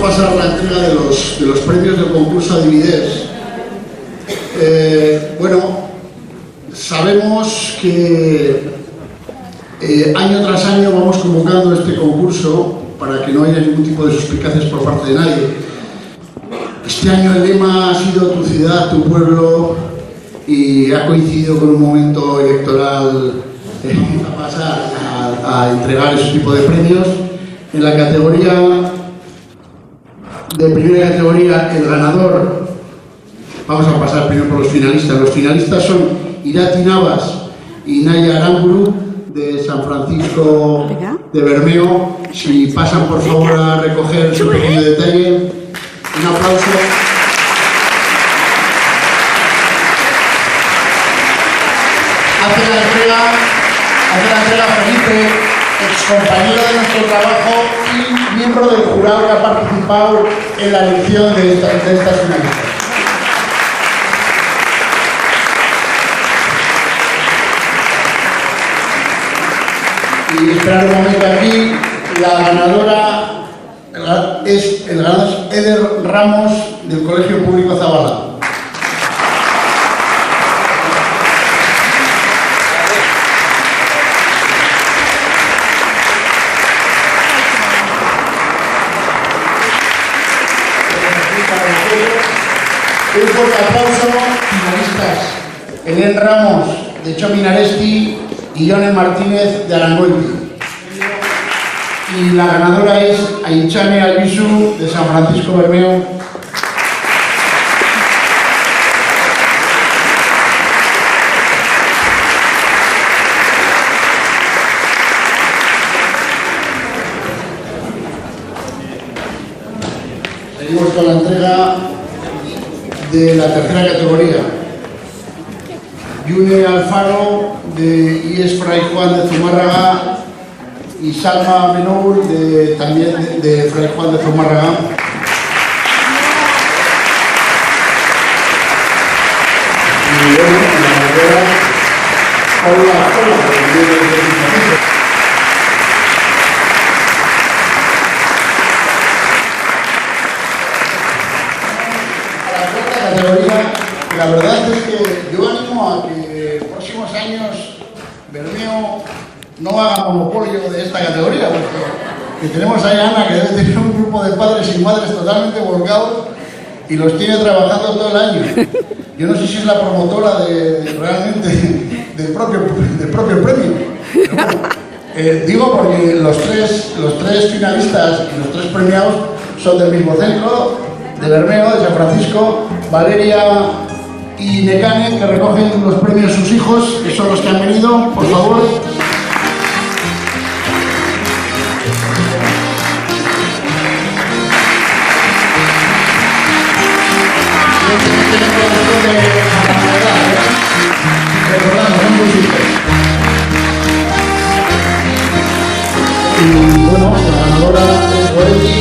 pasar a la entrega de los premios del concurso Adividez. Bueno, sabemos que año tras año vamos convocando este concurso para que no haya ningún tipo de suspicacias por parte de nadie. Este año el lema ha sido tu ciudad, tu pueblo, y ha coincidido con un momento electoral a pasar a entregar ese tipo de premios. En la categoría de primera categoría, el ganador, vamos a pasar primero por los finalistas. Los finalistas son Irati Navas y Naya Aramburu de San Francisco de Bermeo. Si pasan por favor a recoger su pequeño detalle, un aplauso. Hace la entrega Felipe, excompañero de nuestro trabajo y miembro del jurado que ha participado en la elección de estas finalistas. Y esperar un momento aquí, la ganadora es Eder Ramos del Colegio Público Zabala. Un fuerte aplauso, finalistas. Eden Ramos de Chominaresti y Yone Martínez de Arangoiti. Y la ganadora es Aichane Albizu de San Francisco Bermeo. Seguimos con la entrega de la tercera categoría. Yune Alfaro de IES Fray Juan de Zumárraga y Salma Benoul también de Fray Juan de Zumárraga. Y bueno, la ganadora Paula categoría. La verdad es que yo animo a que en próximos años Bermeo no haga monopolio de esta categoría, porque tenemos ahí a Ana, que debe tener un grupo de padres y madres totalmente volcados y los tiene trabajando todo el año. Yo no sé si es la promotora realmente del propio premio. Pero bueno, digo porque los tres finalistas y los tres premiados son del mismo centro, de Bermeo, de San Francisco. Valeria y Necane, que recogen los premios sus hijos, que son los que han venido, por favor. Recordamos, son sus hijos. Y bueno, la ganadora es Goretti